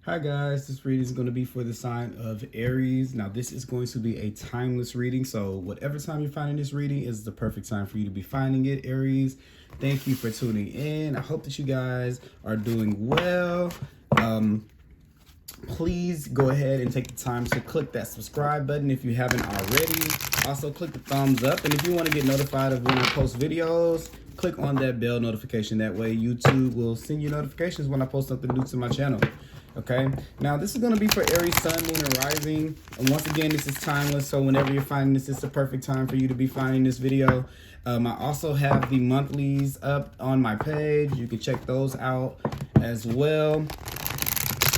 Hi guys, this reading is going to be for the sign of Aries. Now this is going to be a timeless reading, so whatever time you're finding this reading is the perfect time for you to be finding it, Aries. Thank you for tuning in. I hope that you guys are doing well. Please go ahead and take the time to click that subscribe button if you haven't already. Also click the thumbs up, and if you want to get notified of when I post videos, click on that bell notification. That way YouTube will send you notifications when I post something new to my channel. Okay, now this is going to be for Aries, Sun, Moon, and Rising. And once again, this is timeless, so whenever you're finding this, it's the perfect time for you to be finding this video. I also have the monthlies up on my page. You can check those out as well.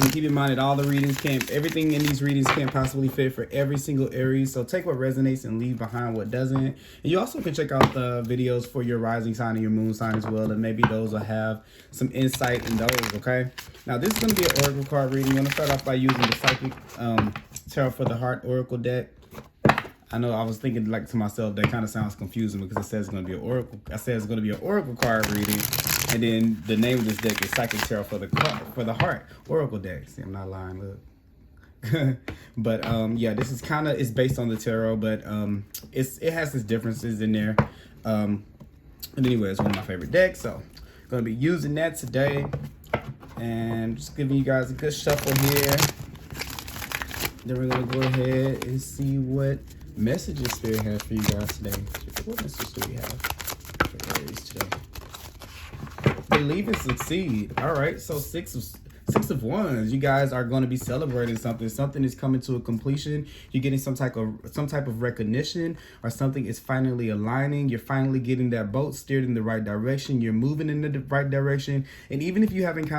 And keep in mind that all the readings everything in these readings can't possibly fit for every single Aries. So take what resonates and leave behind what doesn't. And you also can check out the videos for your rising sign and your moon sign as well. And maybe those will have some insight in those, okay? Now, this is going to be an oracle card reading. I'm going to start off by using the Psychic Tarot for the Heart Oracle deck. I know I was thinking like to myself, that kind of sounds confusing because it says it's going to be an oracle. I said it's going to be an oracle card reading. And then the name of this deck is Psychic Tarot for the Heart Oracle deck. See, I'm not lying, look. But yeah, this is it's based on the tarot, but it has its differences in there. But anyway, it's one of my favorite decks, so I'm gonna be using that today. And just giving you guys a good shuffle here. Then we're gonna go ahead and see what messages Spirit has for you guys today. What messages do we have for Aries today? Believe and succeed. All right, so six of wands. You guys are going to be celebrating something. Something is coming to a completion. You're getting some type of recognition, or something is finally aligning. You're finally getting that boat steered in the right direction. You're moving in the right direction. And even if you haven't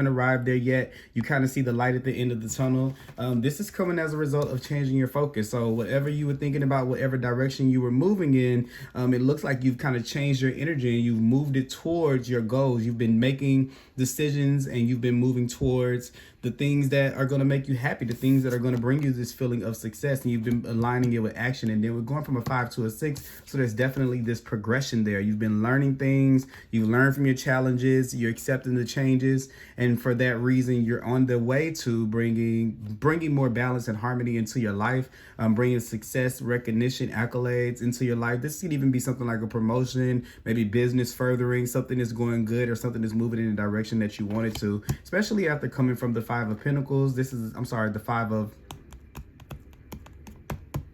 arrived there yet, you kind of see the light at the end of the tunnel. This is coming as a result of changing your focus. So whatever you were thinking about, whatever direction you were moving in, it looks like you've kind of changed your energy and you've moved it towards your goals. You've been making decisions and you've been moving towards the things that are going to make you happy, the things that are going to bring you this feeling of success, and you've been aligning it with action. And then we're going from a 5 to a 6, so there's definitely this progression there. You've been learning things, you've learned from your challenges, you're accepting the changes, and for that reason you're on the way to bringing more balance and harmony into your life, bringing success, recognition, accolades into your life. This could even be something like a promotion, maybe business furthering, something is going good, or something is moving in the direction that you wanted to, especially after coming from the 5 of Pentacles. The 5 of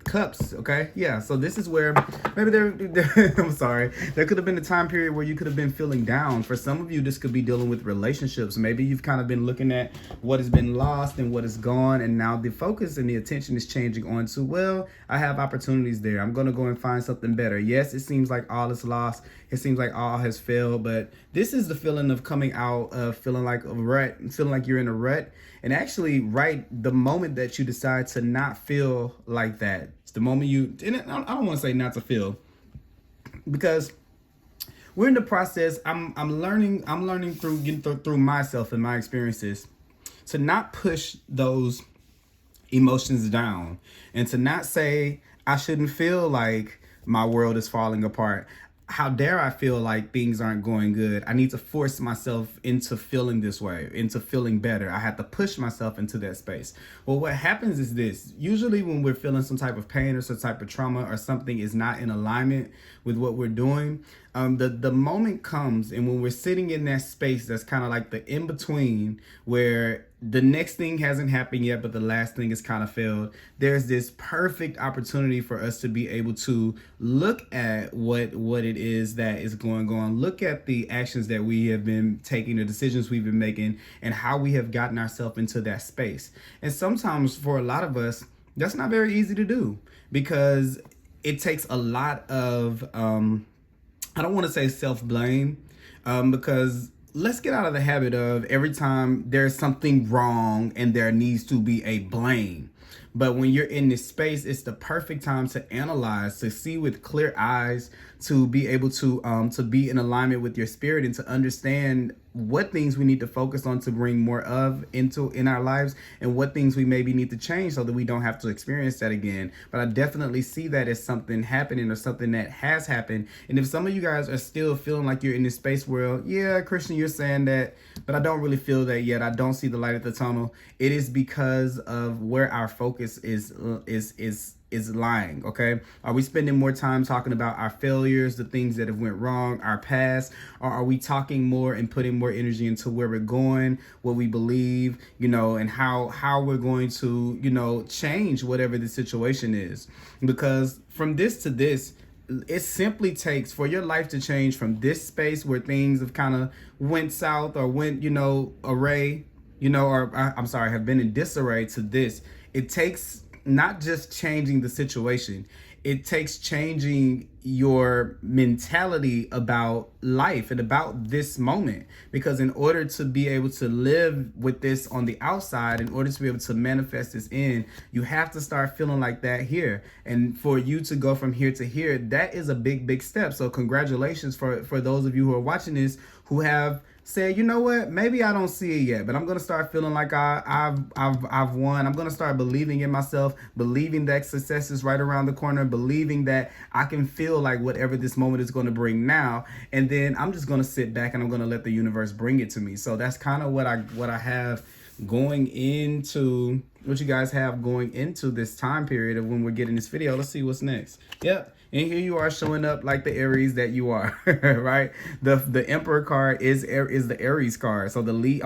Cups. Okay, yeah, so this is where maybe I'm sorry, there could have been a time period where you could have been feeling down. For some of you, this could be dealing with relationships. Maybe you've kind of been looking at what has been lost and what is gone, and now the focus and the attention is changing on to, well, I have opportunities there, I'm gonna go and find something better. Yes, it seems like all is lost, it seems like all has failed, but this is the feeling of coming out of feeling like a rut, feeling like you're in a rut. And actually, right the moment that you decide to not feel like that, it's the moment and I don't want to say not to feel, because we're in the process. I'm learning through myself and my experiences to not push those emotions down, and to not say I shouldn't feel like my world is falling apart. How dare I feel like things aren't going good? I need to force myself into feeling this way, into feeling better. I have to push myself into that space. Well, what happens is this. Usually when we're feeling some type of pain or some type of trauma, or something is not in alignment with what we're doing, the moment comes, and when we're sitting in that space that's kind of like the in-between, where the next thing hasn't happened yet, but the last thing has kind of failed, there's this perfect opportunity for us to be able to look at what it is that is going on, look at the actions that we have been taking, the decisions we've been making, and how we have gotten ourselves into that space. And sometimes for a lot of us, that's not very easy to do, because it takes a lot of, I don't want to say self-blame, because let's get out of the habit of every time there's something wrong and there needs to be a blame. But when you're in this space, it's the perfect time to analyze, to see with clear eyes, to be able to be in alignment with your spirit, and to understand what things we need to focus on to bring more of in our lives, and what things we maybe need to change so that we don't have to experience that again. But I definitely see that as something happening, or something that has happened. And if some of you guys are still feeling like you're in this space where, yeah, Christian, you're saying that, but I don't really feel that yet, I don't see the light at the tunnel, it is because of where our focus is lying. Okay, are we spending more time talking about our failures, the things that have went wrong, our past, or are we talking more and putting more energy into where we're going, what we believe, and how we're going to change whatever the situation is? Because from this to this, it simply takes for your life to change from this space where things have kind of went south, or went array, have been in disarray, to this. It takes not just changing the situation, it takes changing your mentality about life and about this moment. Because in order to be able to live with this on the outside, in order to be able to manifest this in, you have to start feeling like that here. And for you to go from here to here, that is a big step. So congratulations for those of you who are watching this, who have said, you know what, maybe I don't see it yet, but I'm gonna start feeling like I've won. I'm gonna start believing in myself, believing that success is right around the corner, believing that I can feel like whatever this moment is going to bring now, and then I'm just gonna sit back and I'm gonna let the universe bring it to me. So that's kind of what I have going into, what you guys have going into this time period of when we're getting this video. Let's see what's next. Yep. And here you are showing up like the Aries that you are, right? The Emperor card is the Aries card. So the lead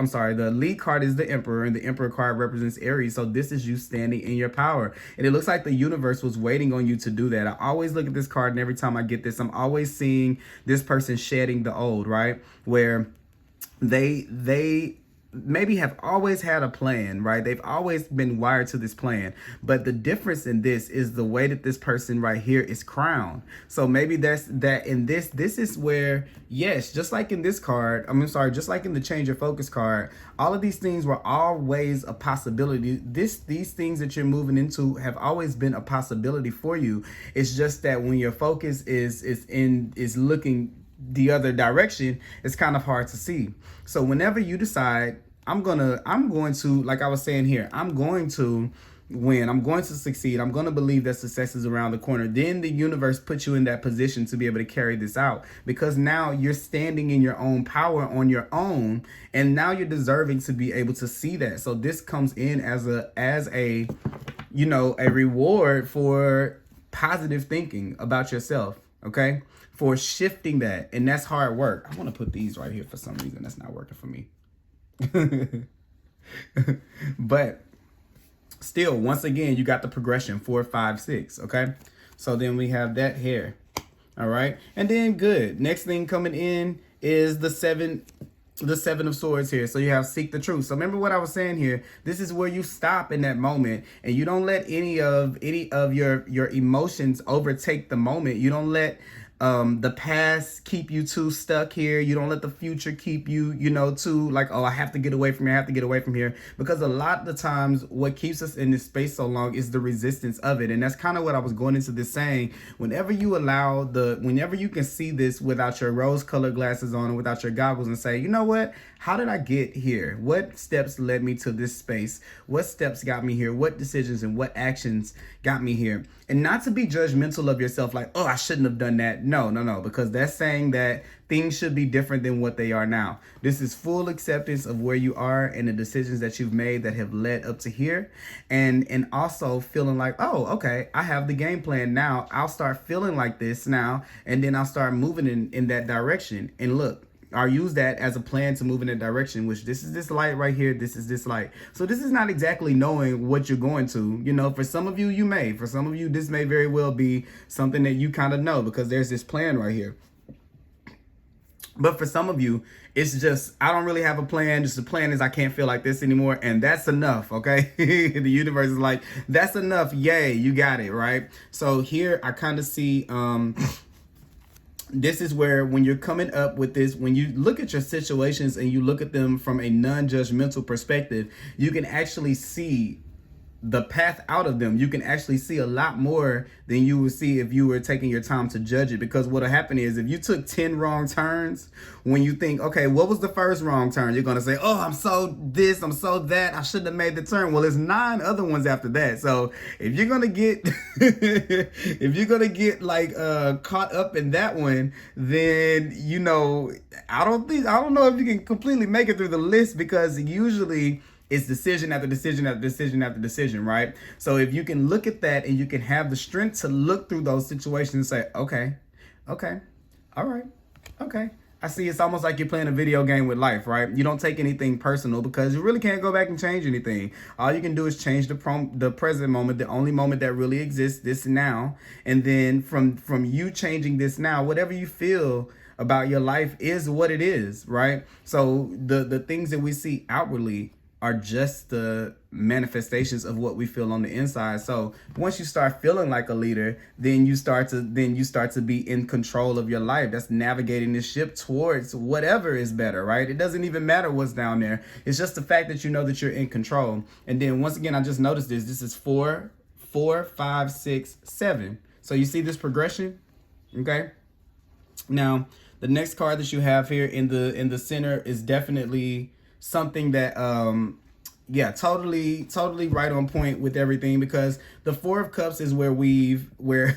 card is the Emperor, and the Emperor card represents Aries. So this is you standing in your power. And it looks like the universe was waiting on you to do that. I always look at this card, and every time I get this, I'm always seeing this person shedding the old, right? Where they maybe have always had a plan, right? They've always been wired to this plan. But the difference in this is the way that this person right here is crowned. So maybe that's that in this is where, yes, just like in this card, just like in the change your focus card, all of these things were always a possibility. These things that you're moving into have always been a possibility for you. It's just that when your focus is looking the other direction, it's kind of hard to see. So whenever you decide, I'm going to, like I was saying here, I'm going to win, I'm going to succeed, I'm going to believe that success is around the corner, then the universe puts you in that position to be able to carry this out, because now you're standing in your own power on your own, and now you're deserving to be able to see that. So this comes in as a reward for positive thinking about yourself, okay? For shifting that. And that's hard work. I want to put these right here for some reason. That's not working for me. But still, once again, you got the progression 4, 5, 6. Okay. So then we have that here. All right. And then good. Next thing coming in is the 7 of Swords here. So you have seek the truth. So remember what I was saying here. This is where you stop in that moment, and you don't let any of your emotions overtake the moment. You don't let the past keep you too stuck here. You don't let the future keep you, too like, oh, I have to get away from here. I have to get away from here. Because a lot of the times what keeps us in this space so long is the resistance of it. And that's kind of what I was going into this saying. Whenever you can see this without your rose colored glasses on and without your goggles, and say, you know what? How did I get here? What steps led me to this space? What steps got me here? What decisions and what actions got me here? And not to be judgmental of yourself, like, oh, I shouldn't have done that. No, because that's saying that things should be different than what they are now. This is full acceptance of where you are and the decisions that you've made that have led up to here. And also feeling like, oh, okay, I have the game plan now. I'll start feeling like this now, and then I'll start moving in that direction. And look, I'll use that as a plan to move in that direction, which this is this light right here. This is this light. So this is not exactly knowing what you're going to, for some of you, for some of you, this may very well be something that you kind of know, because there's this plan right here. But for some of you, it's just, I don't really have a plan. Just the plan is I can't feel like this anymore. And that's enough. Okay. The universe is like, that's enough. Yay. You got it. Right. So here I kind of see, this is where, when you're coming up with this, when you look at your situations and you look at them from a non-judgmental perspective, you can actually see the path out of them. You can actually see a lot more than you would see if you were taking your time to judge it. Because what'll happen is, if you took 10 wrong turns, when you think, okay, what was the first wrong turn? You're gonna say, oh, I'm so this, I'm so that, I shouldn't have made the turn. Well, there's 9 other ones after that. So if you're gonna get if you're gonna get like caught up in that one, then I don't know if you can completely make it through the list, because usually it's decision after decision after decision after decision, right? So if you can look at that and you can have the strength to look through those situations and say, okay, all right, okay. I see, it's almost like you're playing a video game with life, right? You don't take anything personal, because you really can't go back and change anything. All you can do is change the present moment, the only moment that really exists, this now. And then from you changing this now, whatever you feel about your life is what it is, right? So the things that we see outwardly are just the manifestations of what we feel on the inside. So once you start feeling like a leader, then you start to be in control of your life. That's navigating the ship towards whatever is better, right? It doesn't even matter what's down there. It's just the fact that you know that you're in control. And then once again, I just noticed this is 4, 5, 6, 7. So you see this progression, okay? Now, the next card that you have here in the center is definitely something that totally right on point with everything, because the 4 of Cups is where we're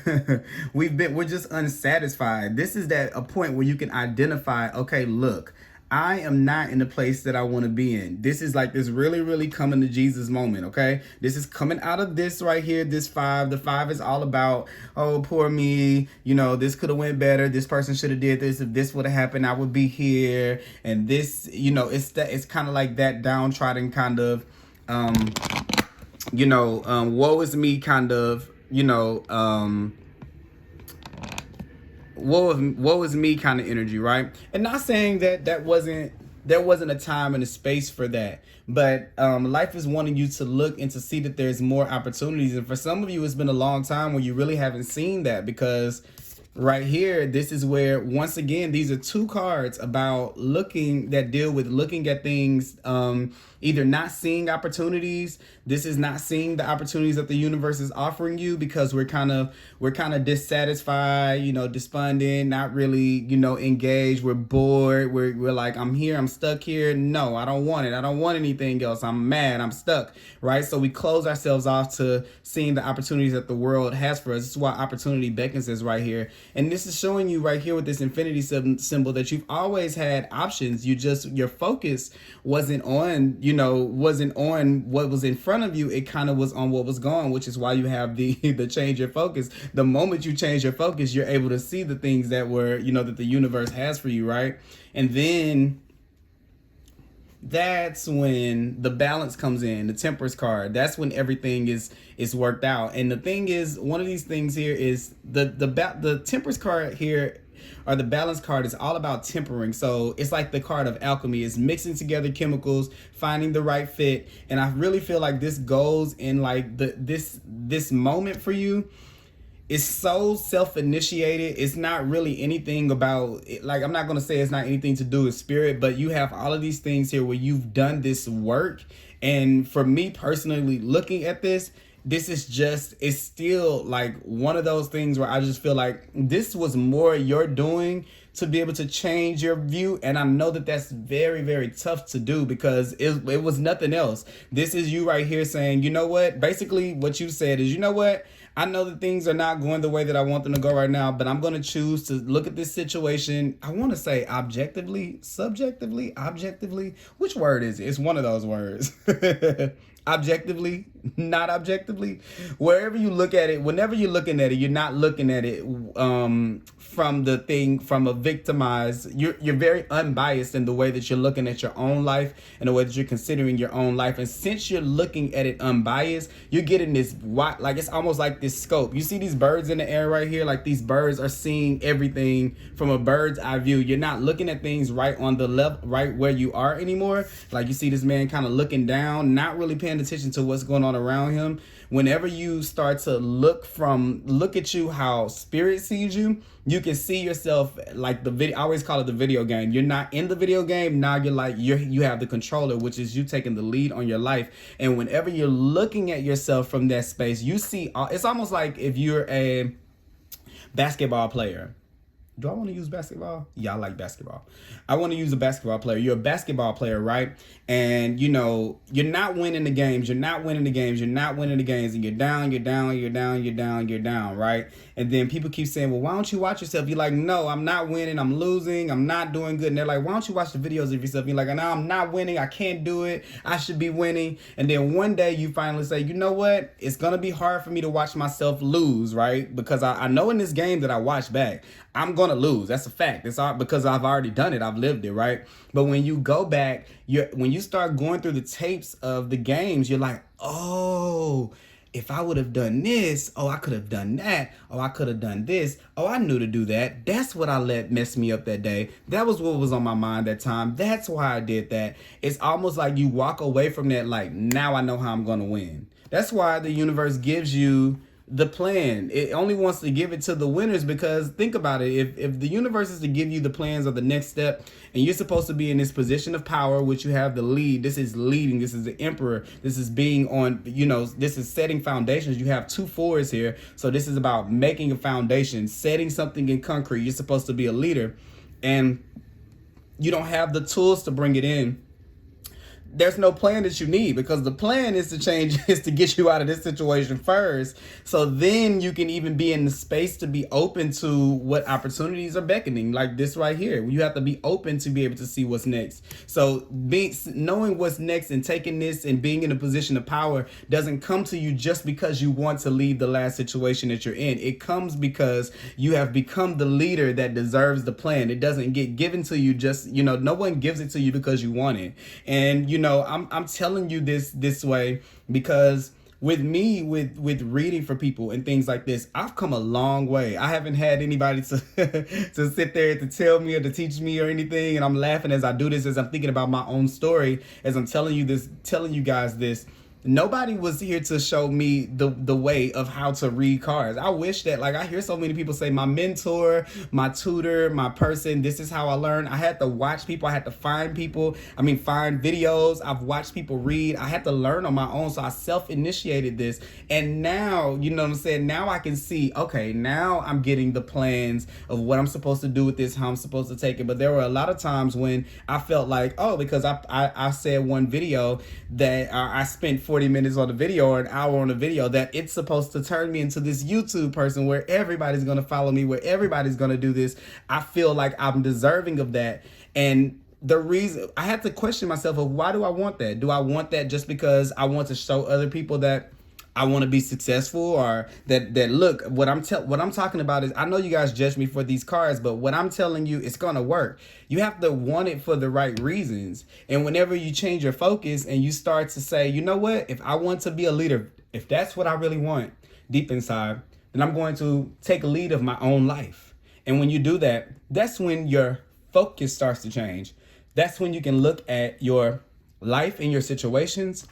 just unsatisfied. This is a point where you can identify, okay, look, I am not in the place that I want to be in. This is like this really, really coming to Jesus moment, okay? This is coming out of this right here, this 5. The 5 is all about, oh, poor me. This could have went better. This person should have did this. If this would have happened, I would be here. And this, it's kind of like that downtrodden kind of, woe is me kind of, woe is me kind of energy, right? And not saying that there wasn't a time and a space for that, but life is wanting you to look and to see that there's more opportunities. And for some of you, it's been a long time where you really haven't seen that, because right here, this is where, once again, these are 2 cards about that deal with looking at things, either not seeing opportunities. This is not seeing the opportunities that the universe is offering you, because we're kind of dissatisfied, despondent, not really, engaged. We're bored. We're like, I'm here, I'm stuck here. No, I don't want it. I don't want anything else. I'm mad. I'm stuck, right? So we close ourselves off to seeing the opportunities that the world has for us. This is why opportunity beckons us right here. And this is showing you right here with this infinity symbol that you've always had options. Your focus wasn't on, what was in front of you. It kind of was on what was gone, which is why you have the change your focus. The moment you change your focus, you're able to see the things that that the universe has for you, right? And then that's when the balance comes in, the Temperance card. That's when everything is worked out. And the thing is, one of these things here is the Temperance card here, or the balance card, is all about tempering. So it's like the card of alchemy. It's mixing together chemicals, finding the right fit. And I really feel like this goes in like this moment for you. It's so self-initiated. It's not really anything about, like, I'm not going to say it's not anything to do with spirit, but you have all of these things here where you've done this work. And for me personally, looking at this is it's still like one of those things where I just feel like this was more your doing to be able to change your view. And I know that that's very, very tough to do, because it was nothing else. This is you right here saying, you know what? Basically what you said is, you know what? I know that things are not going the way that I want them to go right now, but I'm going to choose to look at this situation. I want to say objectively, subjectively, objectively. Which word is it? It's one of those words. Objectively, not objectively. Wherever you look at it, whenever you're looking at it, you're not looking at it from a victimized. You're very unbiased in the way that you're looking at your own life and the way that you're considering your own life. And since you're looking at it unbiased, you're getting this like, it's almost like this scope. You see these birds in the air right here? Like, these birds are seeing everything from a bird's eye view. You're not looking at things right on the left, right where you are anymore. Like, you see this man kind of looking down, not really paying attention to what's going on around him. Whenever you start to look at you how spirit sees you, you can see yourself like the video. I always call it the video game. You're not in the video game. Now you're like, you have the controller, which is you taking the lead on your life. And whenever you're looking at yourself from that space, you see, it's almost like if you're a basketball player. Do I want to use basketball? Yeah, I like basketball. I want to use a basketball player. You're a basketball player, right? And, you know, you're not winning the games. You're not winning the games. You're not winning the games. And you're down, you're down, you're down, you're down, you're down, right? And then people keep saying, well, why don't you watch yourself? You're like, no, I'm not winning. I'm losing. I'm not doing good. And they're like, why don't you watch the videos of yourself? You're like, no, I'm not winning. I can't do it. I should be winning. And then one day you finally say, you know what? It's going to be hard for me to watch myself lose, right? Because I know in this game that I watch back, I'm going to lose. That's a fact. It's all because I've already done it. I've lived it, right? But when you go back, when you start going through the tapes of the games, you're like, oh, if I would have done this, oh, I could have done that. Oh, I could have done this. Oh, I knew to do that. That's what I let mess me up that day. That was what was on my mind that time. That's why I did that. It's almost like you walk away from that like, now I know how I'm going to win. That's why the universe gives you the plan. It only wants to give it to the winners, because think about it. If the universe is to give you the plans of the next step, and you're supposed to be in this position of power, which you have the lead. This is leading. This is the emperor. This is being on, you know, this is setting foundations. You have 2 4s here. So this is about making a foundation, setting something in concrete. You're supposed to be a leader, and you don't have the tools to bring it in. There's no plan that you need, because the plan is to change, is to get you out of this situation first. So then you can even be in the space to be open to what opportunities are beckoning, like this right here. You have to be open to be able to see what's next. So knowing what's next and taking this and being in a position of power doesn't come to you just because you want to leave the last situation that you're in. It comes because you have become the leader that deserves the plan. It doesn't get given to you just, you know, no one gives it to you because you want it. And, you know, I'm telling you this way because with me, with reading for people and things like this, I've come a long way. I haven't had anybody to to sit there to tell me or to teach me or anything. And I'm laughing as I do this, as I'm thinking about my own story, as I'm telling you guys this. Nobody was here to show me the way of how to read cards. I wish that, like, I hear so many people say my mentor, my tutor, my person, this is how I learned. I had to watch people. I had to find people. Find videos. I've watched people read. I had to learn on my own. So I self-initiated this. And now, you know what I'm saying? Now I can see, okay, now I'm getting the plans of what I'm supposed to do with this, how I'm supposed to take it. But there were a lot of times when I felt like, oh, because I said one video that I spent 40 minutes on the video or an hour on the video, that it's supposed to turn me into this YouTube person where everybody's going to follow me, where everybody's going to do this. I feel like I'm deserving of that. And the reason I had to question myself of, why do I want that? Do I want that just because I want to show other people that I want to be successful, or that look, what I'm talking about is, I know you guys judge me for these cards, but what I'm telling you, it's going to work. You have to want it for the right reasons. And whenever you change your focus and you start to say, you know what, if I want to be a leader, if that's what I really want deep inside, then I'm going to take a lead of my own life. And when you do that, that's when your focus starts to change. That's when you can look at your life and your situations,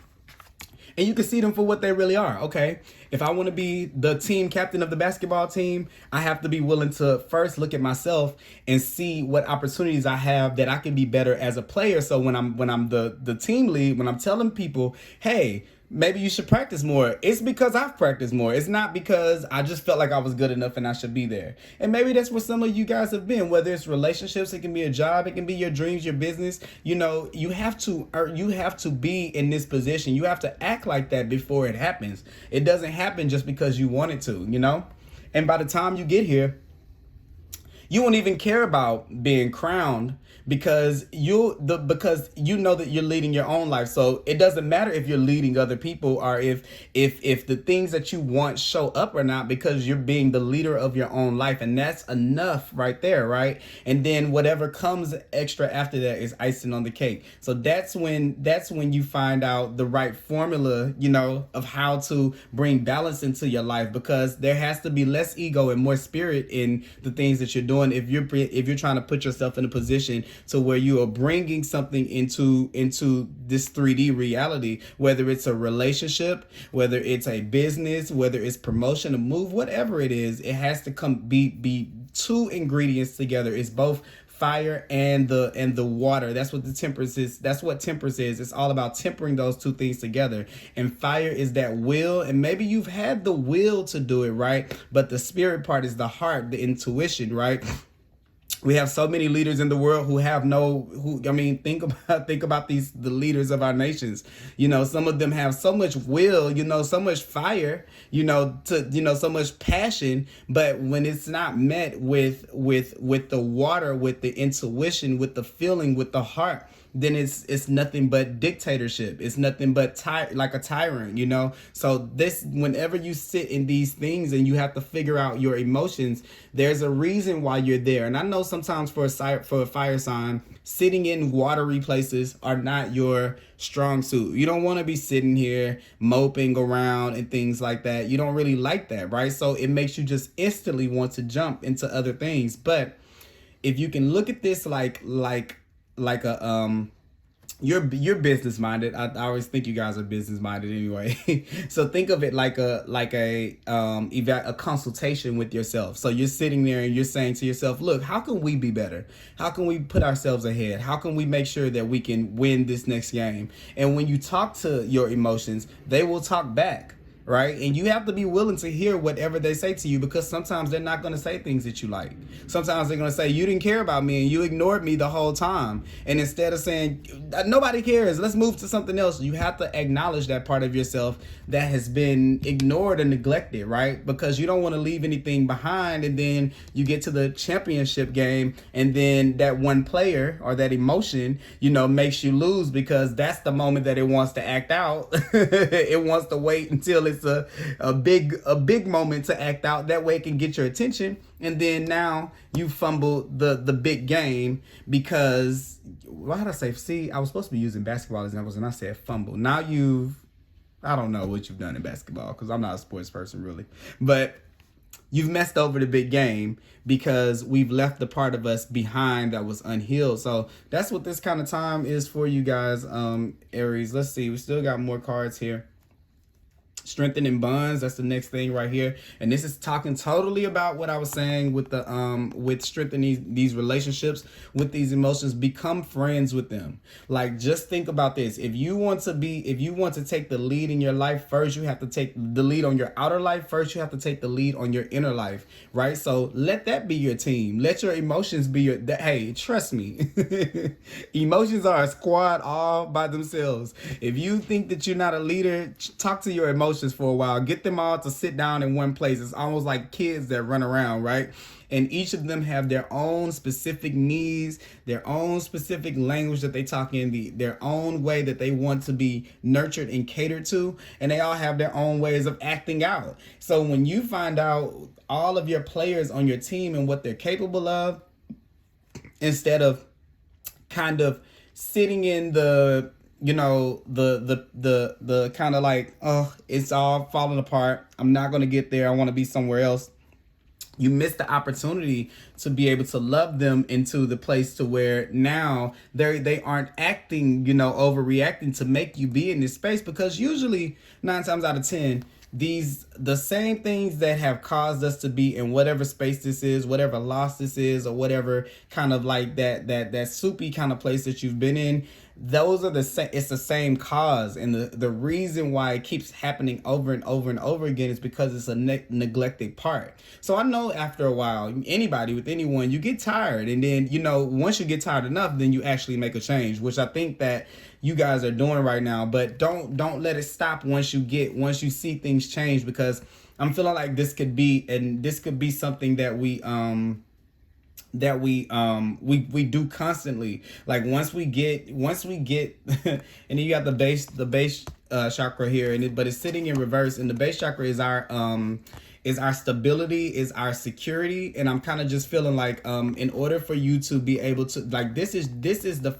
and you can see them for what they really are. Okay, if I want to be the team captain of the basketball team, I have to be willing to first look at myself and see what opportunities I have that I can be better as a player. So when I'm the team lead, when I'm telling people, hey, maybe you should practice more, it's because I've practiced more. It's not because I just felt like I was good enough and I should be there. And maybe that's where some of you guys have been, whether it's relationships, it can be a job, it can be your dreams, your business. You know, you have to be in this position. You have to act like that before it happens. It doesn't happen just because you want it to, you know? And by the time you get here, you won't even care about being crowned, because you know that you're leading your own life. So it doesn't matter if you're leading other people, or if the things that you want show up or not, because you're being the leader of your own life. And that's enough right there, right? And then whatever comes extra after that is icing on the cake. So that's when you find out the right formula, you know, of how to bring balance into your life, because there has to be less ego and more spirit in the things that you're doing if you're trying to put yourself in a position to where you are bringing something into this 3D reality, whether it's a relationship, whether it's a business, whether it's promotion, a move, whatever it is, it has to come be two ingredients together. It's both fire and the water. That's what the temperance is. That's what temperance is. It's all about tempering those two things together. And fire is that will, and maybe you've had the will to do it, right? But the spirit part is the heart, the intuition, right? We have so many leaders in the world who have think about the leaders of our nations. Some of them have so much will, so much fire, so much passion, but when it's not met with the water, with the intuition, with the feeling, with the heart, then it's nothing but dictatorship. It's nothing but like a tyrant, So whenever you sit in these things and you have to figure out your emotions, there's a reason why you're there. And I know sometimes for a fire sign, sitting in watery places are not your strong suit. You don't want to be sitting here moping around and things like that. You don't really like that, right? So it makes you just instantly want to jump into other things. But if you can look at this like a you're business minded. I always think you guys are business minded anyway. So think of it like a consultation with yourself. So you're sitting there and you're saying to yourself, look, how can we be better? How can we put ourselves ahead? How can we make sure that we can win this next game? And when you talk to your emotions, they will talk back. Right? And you have to be willing to hear whatever they say to you, because sometimes they're not going to say things that you like. Sometimes they're going to say, you didn't care about me and you ignored me the whole time. And instead of saying, nobody cares, let's move to something else, you have to acknowledge that part of yourself that has been ignored and neglected, right? Because you don't want to leave anything behind, and then you get to the championship game and then that one player or that emotion, makes you lose, because that's the moment that it wants to act out. It wants to wait until it's a big moment to act out. That way it can get your attention, and then now you fumble the big game because, why did I say? See, I was supposed to be using basketball examples and I said fumble. Now I don't know what you've done in basketball because I'm not a sports person really, but you've messed over the big game because we've left the part of us behind that was unhealed. So that's what this kind of time is for you guys, Aries. Let's see, we still got more cards here. Strengthening bonds, that's the next thing right here. And this is talking totally about what I was saying with the with strengthening these relationships with these emotions. Become friends with them. Like, just think about this. If you want to take the lead in your life, first you have to take the lead on your outer life. First you have to take the lead on your inner life, right? So let that be your team. Let your emotions be hey, trust me. Emotions are a squad all by themselves. If you think that you're not a leader, talk to your emotions for a while. Get them all to sit down in one place. It's almost like kids that run around, right? And each of them have their own specific needs, their own specific language that they talk in, their own way that they want to be nurtured and catered to. And they all have their own ways of acting out. So when you find out all of your players on your team and what they're capable of, instead of kind of sitting in the the kind of like, oh, it's all falling apart, I'm not going to get there, I want to be somewhere else, you miss the opportunity to be able to love them into the place to where now they aren't acting, overreacting to make you be in this space. Because usually 9 times out of 10, the same things that have caused us to be in whatever space this is, whatever loss this is, or whatever kind of like that soupy kind of place that you've been in, those are it's the same cause. And the reason why it keeps happening over and over and over again is because it's a neglected part. So I know after a while, anybody with anyone, you get tired, and then once you get tired enough, then you actually make a change, which I think that you guys are doing right now. But don't let it stop once you see things change, because I'm feeling like this could be something that we do constantly. Like once we get and then you got the base chakra here, but it's sitting in reverse, and the base chakra is our stability, is our security. And I'm kind of just feeling like in order for you to be able to, like, this is the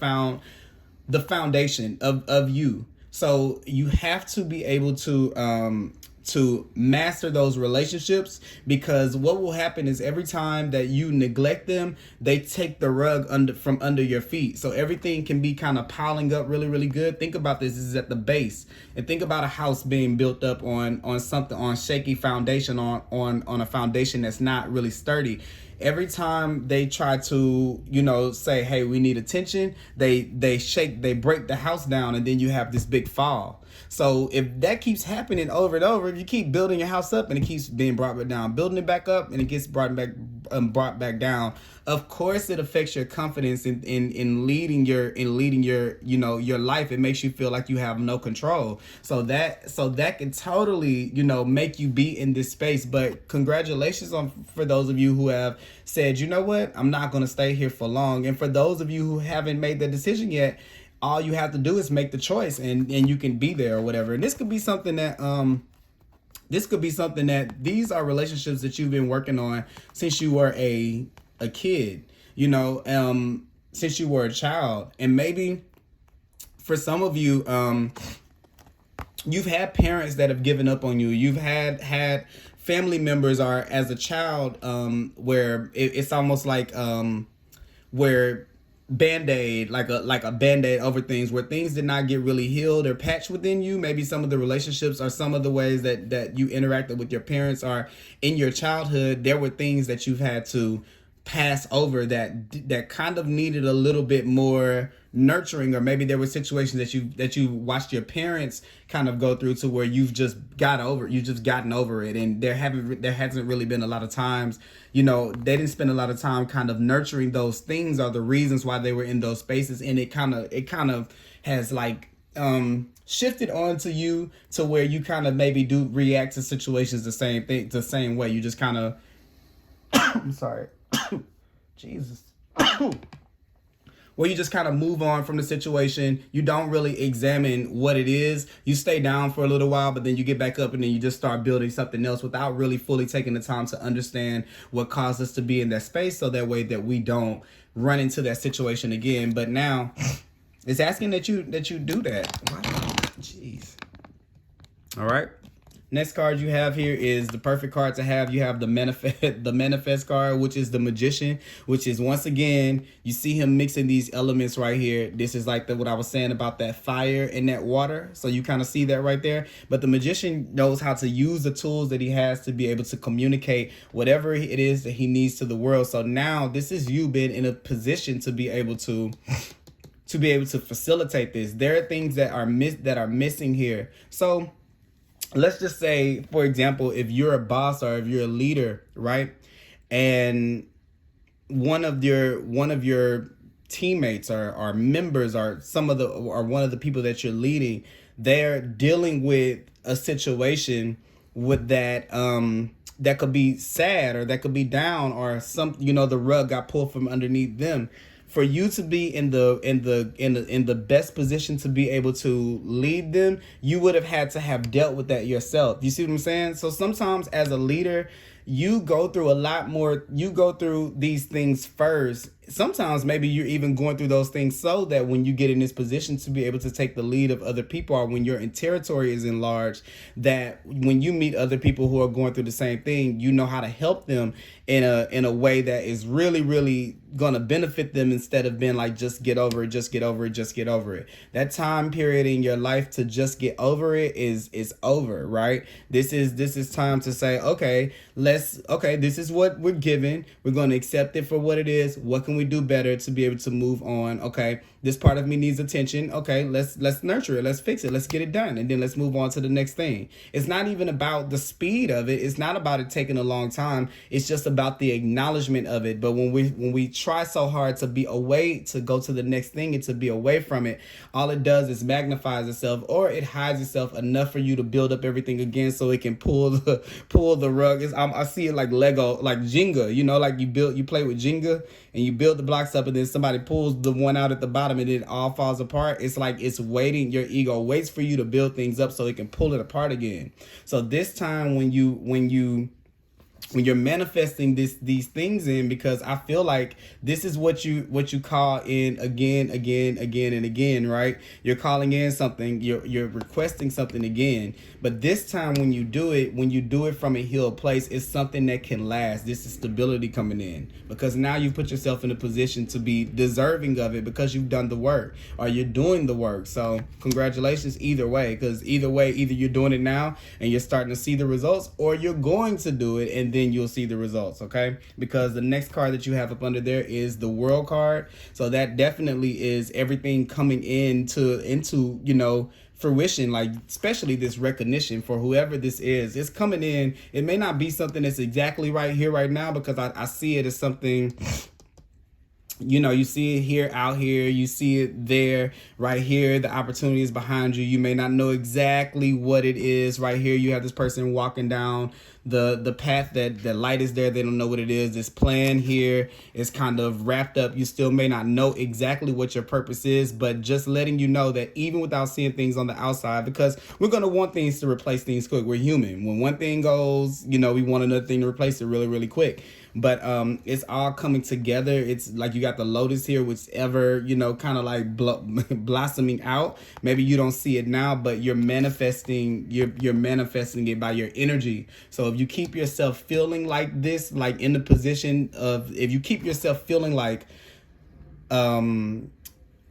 foundation of you. So you have to be able to master those relationships, because what will happen is every time that you neglect them, they take the rug from under your feet. So everything can be kind of piling up really, really good. Think about this is at the base, and think about a house being built up on shaky foundation, on a foundation that's not really sturdy. every time they try to, you know, say, hey, we need attention, they break the house down, and then you have this big fall. So if that keeps happening over and over, if you keep building your house up and it keeps being brought back down, building it back up and it gets brought back down, of course it affects your confidence in leading your you know, your life. It makes you feel like you have no control. So that can totally, you know, make you be in this space. But congratulations for those of you who have said, you know what, I'm not going to stay here for long. And for those of you who haven't made the decision yet, all you have to do is make the choice, and you can be there or whatever. And this could be something that these are relationships that you've been working on since you were a kid, you know, since you were a child. And maybe for some of you, you've had parents that have given up on you. You've had family members, or as a child, where it's almost like where Band-Aid, like a Band-Aid over things, where things did not get really healed or patched within you. Maybe some of the relationships or some of the ways that you interacted with your parents, or in your childhood, there were things that you've had to pass over that kind of needed a little bit more nurturing. Or maybe there were situations that you watched your parents kind of go through to where you've just gotten over it, and there hasn't really been a lot of times, you know, they didn't spend a lot of time kind of nurturing those things or the reasons why they were in those spaces. And it kind of has like shifted onto you to where you kind of maybe do react to situations the same way. You just kind of I'm sorry. Jesus. Where you just kind of move on from the situation. You don't really examine what it is. You stay down for a little while, but then you get back up, and then you just start building something else without really fully taking the time to understand what caused us to be in that space, so that way that we don't run into that situation again. But now it's asking that you do that. Wow. Jeez. All right. Next card you have here is the perfect card to have. You have the manifest card, which is the Magician, which is, once again, you see him mixing these elements right here. This is like what I was saying about that fire and that water. So you kind of see that right there. But the Magician knows how to use the tools that he has to be able to communicate whatever it is that he needs to the world. So now this is you being in a position to be able to facilitate this. There are things that are missing here. So let's just say, for example, if you're a boss or if you're a leader, right? And one of your teammates or members or one of the people that you're leading, they're dealing with a situation with that could be sad, or that could be down, or the rug got pulled from underneath them. For you to be in the best position to be able to lead them, you would have had to have dealt with that yourself. You see what I'm saying? So sometimes as a leader, you go through a lot more. You go through these things first. Sometimes maybe you're even going through those things so that when you get in this position to be able to take the lead of other people, or when your territory is enlarged, that when you meet other people who are going through the same thing, you know how to help them in a way that is really, really going to benefit them, instead of being like, just get over it. That time period in your life to just get over it is over, right? This is time to say, okay, this is what we're given. We're going to accept it for what it is. What can we do better to be able to move on? Okay, this part of me needs attention. Okay, let's nurture it. Let's fix it. Let's get it done. And then let's move on to the next thing. It's not even about the speed of it. It's not about it taking a long time. It's just about the acknowledgement of it. But when we try so hard to be away, to go to the next thing and to be away from it, all it does is magnifies itself, or it hides itself enough for you to build up everything again, so it can pull the rug. I see it like Lego, like Jenga. You know, like you play with Jenga and you build the blocks up, and then somebody pulls the one out at the bottom, and it all falls apart. It's like it's waiting. Your ego waits for you to build things up so it can pull it apart again. So this time when you're manifesting these things in, because I feel like this is what you call in again and again, right? You're calling in something, you're requesting something again. But this time when you do it from a healed place, it's something that can last. This is stability coming in, because now you put yourself in a position to be deserving of it, because you've done the work, or you're doing the work. So congratulations either way, because either way, either you're doing it now and you're starting to see the results, or you're going to do it, and and then you'll see the results, okay? Because the next card that you have up under there is the World card. So that definitely is everything coming into you know, fruition, like especially this recognition for whoever this is. It's coming in. It may not be something that's exactly right here, right now, because I see it as something, you know, you see it here, out here, you see it there, right here. The opportunity is behind you. You may not know exactly what it is. Right here, you have this person walking down the path that the light is there. They don't know what it is. This plan here is kind of wrapped up. You still may not know exactly what your purpose is, but just letting you know that even without seeing things on the outside, because we're going to want things to replace things quick. We're human. When one thing goes, you know, we want another thing to replace it really, really quick. But it's all coming together. It's like you got the lotus here, which ever, you know, kind of like blossoming out. Maybe you don't see it now, but you're manifesting. You're manifesting it by your energy. So if you keep yourself feeling like this, like in the position of, if you keep yourself feeling like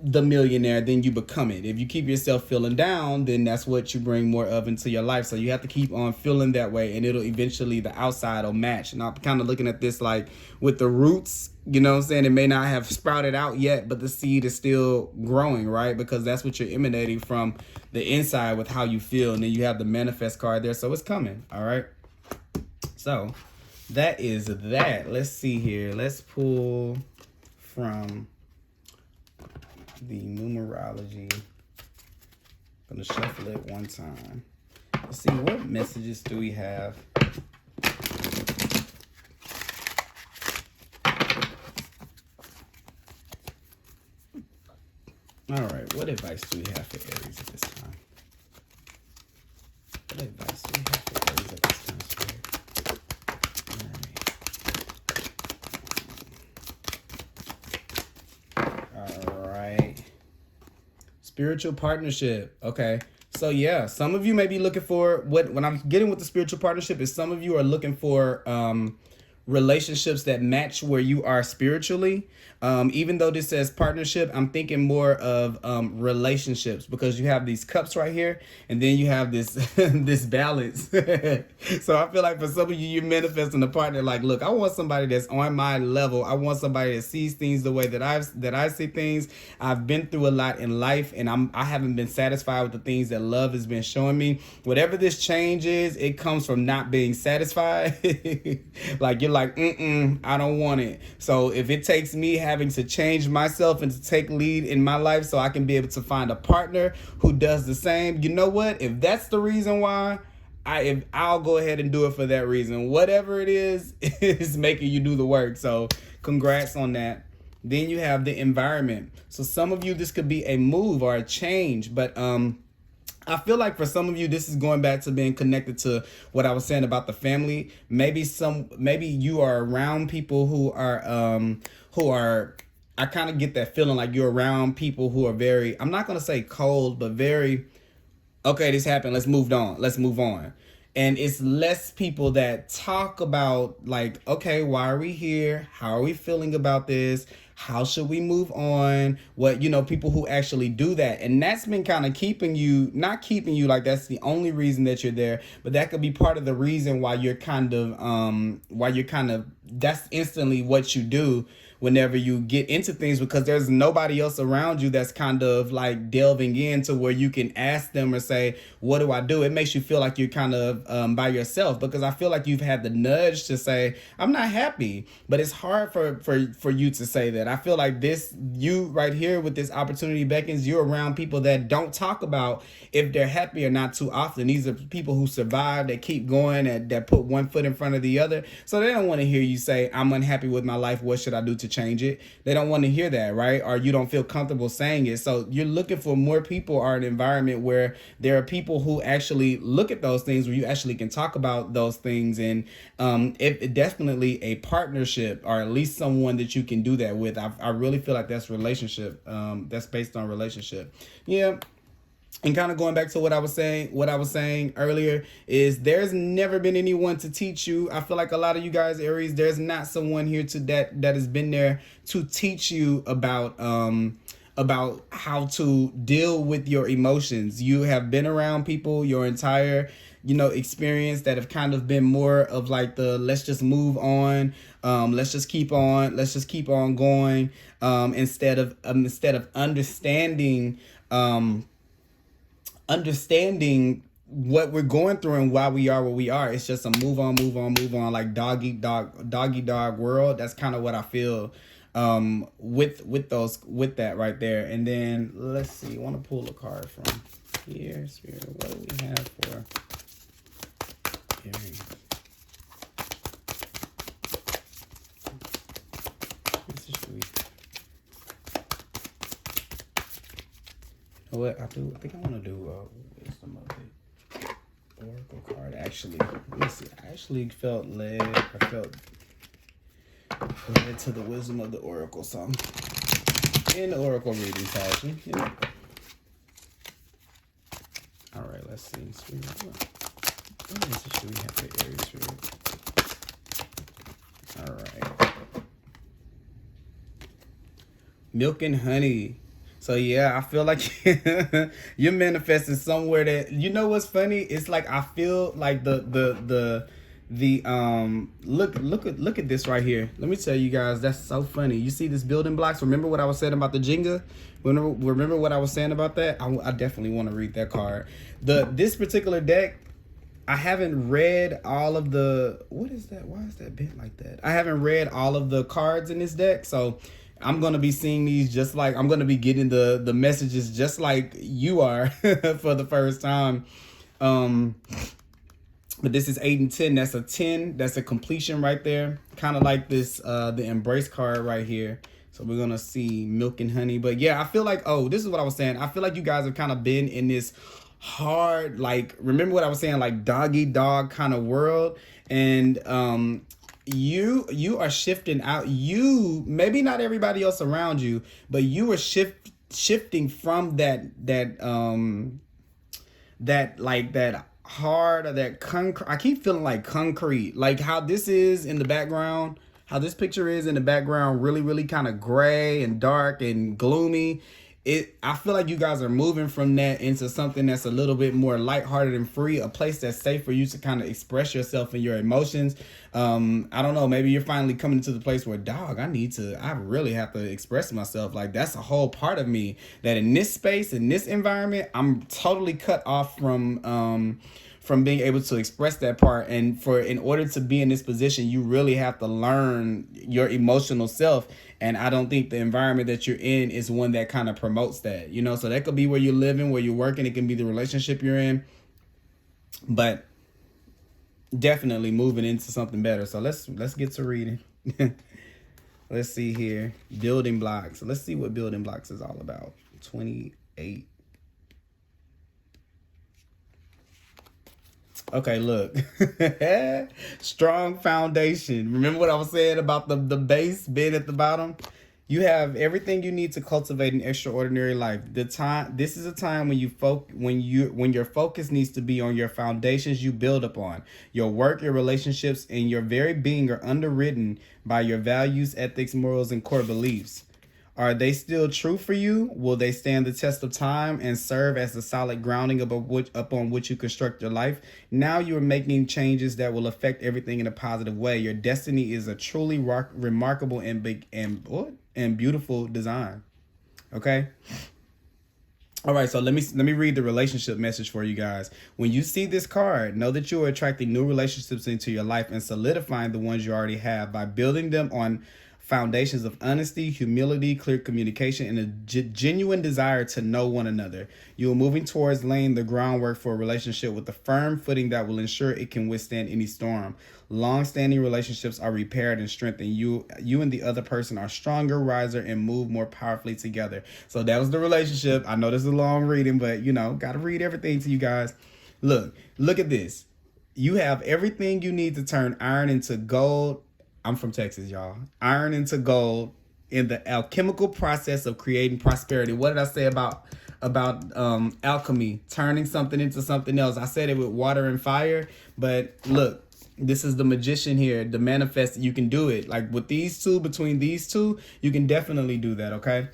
the millionaire, then you become it. If you keep yourself feeling down, then that's what you bring more of into your life. So you have to keep on feeling that way, and it'll eventually, the outside will match. And I'm kind of looking at this like with the roots, you know what I'm saying? It may not have sprouted out yet, but the seed is still growing, right? Because that's what you're emanating from the inside with how you feel. And then you have the manifest card there. So it's coming. All right. So that is that. Let's see here. Let's pull from the Numerology. I'm gonna shuffle it one time. Let's see, what messages do we have? All right, what advice do we have for Aries at this time? What advice do we have for Aries at this time, Spirit? All right. Spiritual partnership. Okay. So yeah, some of you may be looking for when I'm getting with the spiritual partnership is some of you are looking for relationships that match where you are spiritually. Even though this says partnership, I'm thinking more of relationships, because you have these cups right here, and then you have this this balance. So I feel like for some of you, you're manifesting a partner like, look, I want somebody that's on my level. I want somebody that sees things the way that I see things. I've been through a lot in life, and I haven't been satisfied with the things that love has been showing me. Whatever this change is, it comes from not being satisfied. Like you're like, I don't want it. So if it takes me having to change myself and to take lead in my life so I can be able to find a partner who does the same, you know what? If that's the reason why, I'll go ahead and do it for that reason. Whatever it is making you do the work. So congrats on that. Then you have the environment. So some of you, this could be a move or a change, but I feel like for some of you, this is going back to being connected to what I was saying about the family. Maybe you are around people who are, I kind of get that feeling like you're around people who are very, I'm not going to say cold, but very, okay, this happened. Let's move on. And it's less people that talk about like, okay, why are we here? How are we feeling about this? How should we move on? What, you know, people who actually do that. And that's been kind of not keeping you like that's the only reason that you're there, but that could be part of the reason why you're kind of, that's instantly what you do whenever you get into things, because there's nobody else around you that's kind of like delving into where you can ask them or say, what do I do? It makes you feel like you're kind of by yourself, because I feel like you've had the nudge to say, I'm not happy, but it's hard for you to say that. I feel like you right here with this opportunity beckons, you're around people that don't talk about if they're happy or not too often. These are people who survive, that keep going, that put one foot in front of the other. So they don't want to hear you say, I'm unhappy with my life. What should I do to change it? They don't want to hear that, right? Or you don't feel comfortable saying it. So you're looking for more people or an environment where there are people who actually look at those things, where you actually can talk about those things. And it definitely a partnership, or at least someone that you can do that with. I really feel like that's relationship. That's based on relationship. Yeah. And kind of going back to what I was saying earlier is there's never been anyone to teach you. I feel like a lot of you guys, Aries, there's not someone here that has been there to teach you about how to deal with your emotions. You have been around people your entire you know, experienced that have kind of been more of like the let's just move on, let's just keep on going, instead of understanding what we're going through and why we are where we are. It's just a move on, like doggy dog world. That's kind of what I feel with that right there. And then let's see, I want to pull a card from here. Spirit, what do we have for Aries? What I think I want to do wisdom of the oracle card. Actually, let me see. I actually felt led. I felt led to the wisdom of the oracle. So in the oracle reading fashion, you know. All right, let's see. Spirit, what message do we have for Aries? Spirit? All right. Milk and honey. So yeah, I feel like you're manifesting somewhere that, you know what's funny? It's like I feel like the look at this right here. Let me tell you guys, that's so funny. You see this building blocks? Remember what I was saying about the Jenga? Remember what I was saying about that? I definitely want to read that card. This particular deck, I haven't read all of the, what is that? Why is that bent like that? I haven't read all of the cards in this deck, so I'm going to be seeing these just like, I'm going to be getting the messages just like you are for the first time. But this is 8 and 10. That's a 10. That's a completion right there. Kind of like this, the embrace card right here. So we're going to see milk and honey. But yeah, I feel like, oh, this is what I was saying. I feel like you guys have kind of been in this hard, like, remember what I was saying, like doggy dog kind of world. And, you are shifting out. You, maybe not everybody else around you, but you are shifting from that hard, or that concrete. I keep feeling like concrete, like how this is in the background, how this picture is in the background, really kind of gray and dark and gloomy. I feel like you guys are moving from that into something that's a little bit more lighthearted and free, a place that's safe for you to kind of express yourself and your emotions. I don't know, maybe you're finally coming to the place where, dog, I really have to express myself. Like, that's a whole part of me that in this space, in this environment, I'm totally cut off from being able to express that part. And in order to be in this position, you really have to learn your emotional self. And I don't think the environment that you're in is one that kind of promotes that, you know. So that could be where you're living, where you're working. It can be the relationship you're in, but definitely moving into something better. So let's get to reading. Let's see here. Building blocks. Let's see what building blocks is all about. 28. Okay, look. Strong foundation. Remember what I was saying about the base being at the bottom? You have everything you need to cultivate an extraordinary life. This is a time when your focus needs to be on your foundations you build upon. Your work, your relationships, and your very being are underwritten by your values, ethics, morals, and core beliefs. Are they still true for you? Will they stand the test of time and serve as the solid grounding upon which you construct your life? Now you are making changes that will affect everything in a positive way. Your destiny is a truly remarkable and big and beautiful design. Okay. All right, so let me read the relationship message for you guys. When you see this card, know that you are attracting new relationships into your life and solidifying the ones you already have by building them on foundations of honesty, humility, clear communication, and a genuine desire to know one another. You are moving towards laying the groundwork for a relationship with a firm footing that will ensure it can withstand any storm. Long-standing relationships are repaired and strengthened. You and the other person are stronger, wiser, and move more powerfully together. So that was the relationship. I know this is a long reading, but you know, got to read everything to you guys. Look at this. You have everything you need to turn iron into gold. I'm from Texas, y'all. Iron into gold in the alchemical process of creating prosperity. What did I say about alchemy? Turning something into something else. I said it with water and fire, but look, this is the magician here, the manifest. You can do it. Like with these two, between these two, you can definitely do that, okay?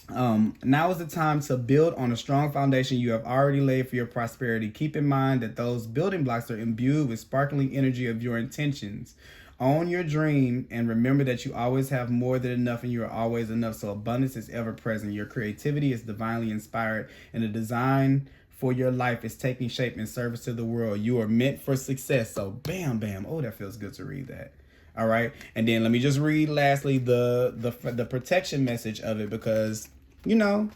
Now is the time to build on a strong foundation you have already laid for your prosperity. Keep in mind that those building blocks are imbued with sparkling energy of your intentions. Own your dream and remember that you always have more than enough and you are always enough. So abundance is ever present. Your creativity is divinely inspired and the design for your life is taking shape in service to the world. You are meant for success. So bam, bam. Oh, that feels good to read that. All right. And then let me just read lastly the protection message of it, because you know,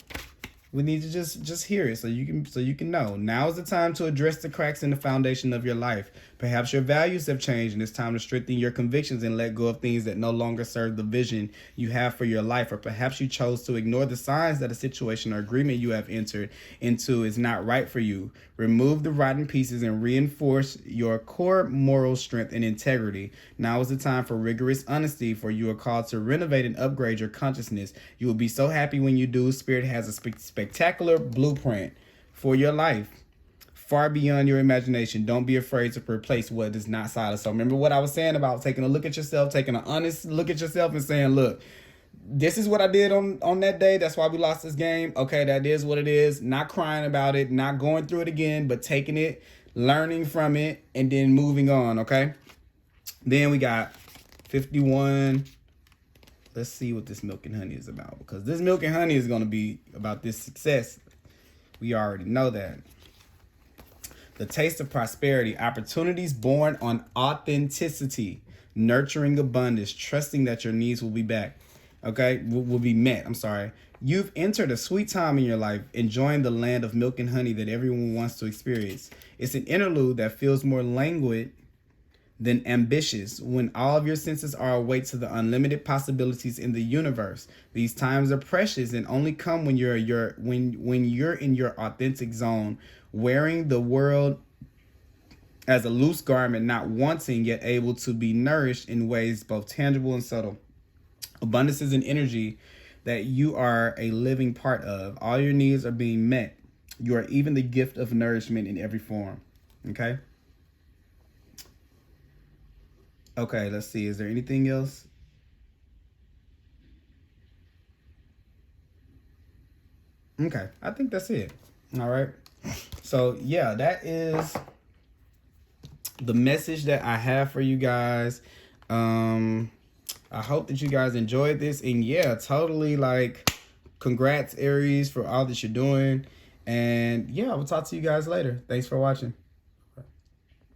we need to just hear it so you can know. Now is the time to address the cracks in the foundation of your life. Perhaps your values have changed and it's time to strengthen your convictions and let go of things that no longer serve the vision you have for your life. Or perhaps you chose to ignore the signs that a situation or agreement you have entered into is not right for you. Remove the rotten pieces and reinforce your core moral strength and integrity. Now is the time for rigorous honesty, for you are called to renovate and upgrade your consciousness. You will be so happy when you do. Spirit has a spectacular blueprint for your life, far beyond your imagination. Don't be afraid to replace what is not solid. So remember what I was saying about taking a look at yourself, taking an honest look at yourself and saying, look, this is what I did on that day. That's why we lost this game. Okay, that is what it is. Not crying about it, not going through it again, but taking it, learning from it, and then moving on, okay? Then we got 51. Let's see what this milk and honey is about, because this milk and honey is going to be about this success. We already know that. The taste of prosperity, opportunities born on authenticity, nurturing abundance, trusting that your needs will be back. Okay, will be met. I'm sorry. You've entered a sweet time in your life, enjoying the land of milk and honey that everyone wants to experience. It's an interlude that feels more languid than ambitious, when all of your senses are awake to the unlimited possibilities in the universe. These times are precious and only come when you're in your authentic zone, wearing the world as a loose garment, not wanting yet able to be nourished in ways both tangible and subtle. Abundance is an energy that you are a living part of. All your needs are being met. You are even the gift of nourishment in every form. Okay? Okay, let's see. Is there anything else? Okay, I think that's it. All right. So, yeah, that is the message that I have for you guys. I hope that you guys enjoyed this. And yeah, totally, like, congrats, Aries, for all that you're doing. And yeah, I will talk to you guys later. Thanks for watching.